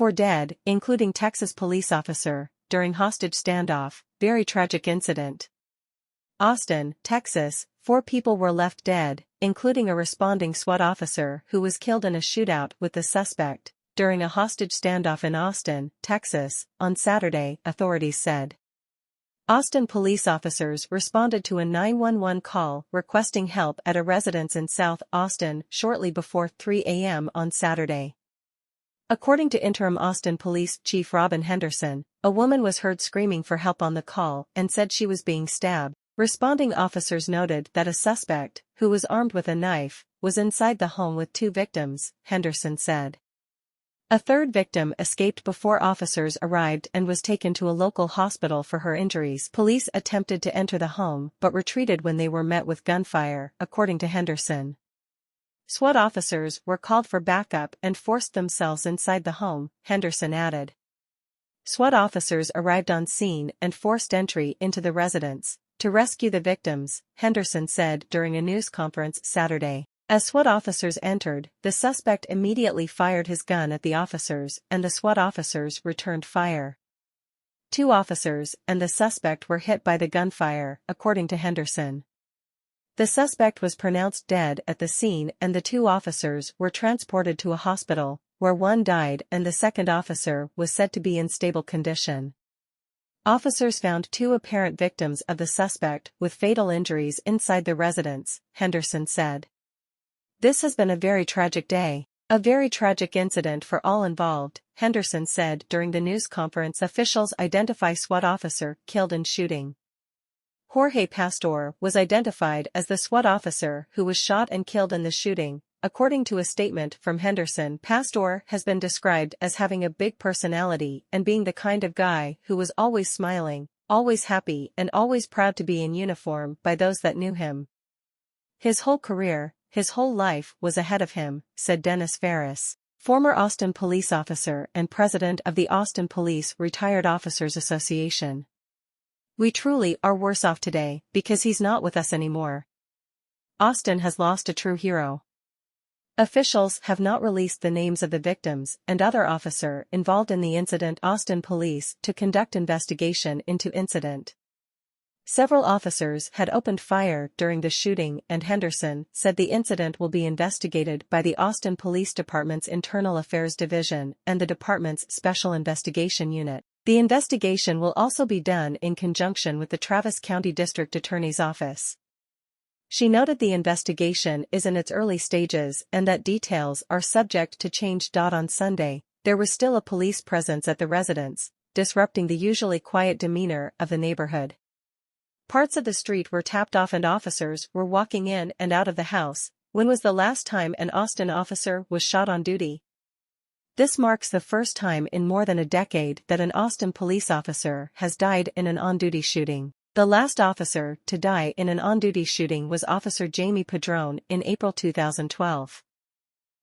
4 dead, including Texas police officer, during hostage standoff, very tragic incident. Austin, Texas, 4 people were left dead, including a responding SWAT officer who was killed in a shootout with the suspect, during a hostage standoff in Austin, Texas, on Saturday, authorities said. Austin police officers responded to a 911 call requesting help at a residence in South Austin shortly before 3 a.m. on Saturday. According to interim Austin Police Chief Robin Henderson, a woman was heard screaming for help on the call and said she was being stabbed. Responding officers noted that a suspect, who was armed with a knife, was inside the home with 2 victims, Henderson said. A third victim escaped before officers arrived and was taken to a local hospital for her injuries. Police attempted to enter the home but retreated when they were met with gunfire, according to Henderson. SWAT officers were called for backup and forced themselves inside the home, Henderson added. SWAT officers arrived on scene and forced entry into the residence to rescue the victims, Henderson said during a news conference Saturday. As SWAT officers entered, the suspect immediately fired his gun at the officers and the SWAT officers returned fire. 2 officers and the suspect were hit by the gunfire, according to Henderson. The suspect was pronounced dead at the scene and the 2 officers were transported to a hospital, where one died and the second officer was said to be in stable condition. Officers found 2 apparent victims of the suspect with fatal injuries inside the residence, Henderson said. This has been a very tragic day. A very tragic incident for all involved, Henderson said during the news conference. Officials identify SWAT officer killed in shooting. Jorge Pastor was identified as the SWAT officer who was shot and killed in the shooting. According to a statement from Henderson, Pastor has been described as having a big personality and being the kind of guy who was always smiling, always happy and always proud to be in uniform by those that knew him. His whole career, his whole life was ahead of him, said Dennis Ferris, former Austin police officer and president of the Austin Police Retired Officers Association. We truly are worse off today because he's not with us anymore. Austin has lost a true hero. Officials have not released the names of the victims and other officer involved in the incident. Austin Police to conduct investigation into incident. Several officers had opened fire during the shooting and Henderson said the incident will be investigated by the Austin Police Department's Internal Affairs Division and the department's Special Investigation Unit. The investigation will also be done in conjunction with the Travis County District Attorney's Office. She noted the investigation is in its early stages and that details are subject to change. On Sunday, there was still a police presence at the residence, disrupting the usually quiet demeanor of the neighborhood. Parts of the street were tapped off and officers were walking in and out of the house. When was the last time an Austin officer was shot on duty? This marks the first time in more than a decade that an Austin police officer has died in an on-duty shooting. The last officer to die in an on-duty shooting was Officer Jamie Padron in April 2012.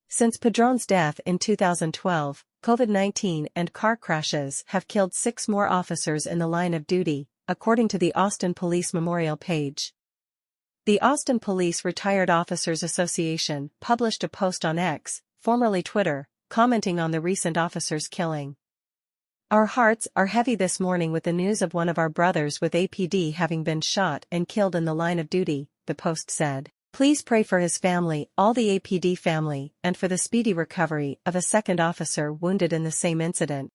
Since Padron's death in 2012, COVID-19 and car crashes have killed 6 more officers in the line of duty, according to the Austin Police Memorial page. The Austin Police Retired Officers Association published a post on X, formerly Twitter, commenting on the recent officer's killing. Our hearts are heavy this morning with the news of one of our brothers with APD having been shot and killed in the line of duty, the post said. Please pray for his family, all the APD family, and for the speedy recovery of a second officer wounded in the same incident.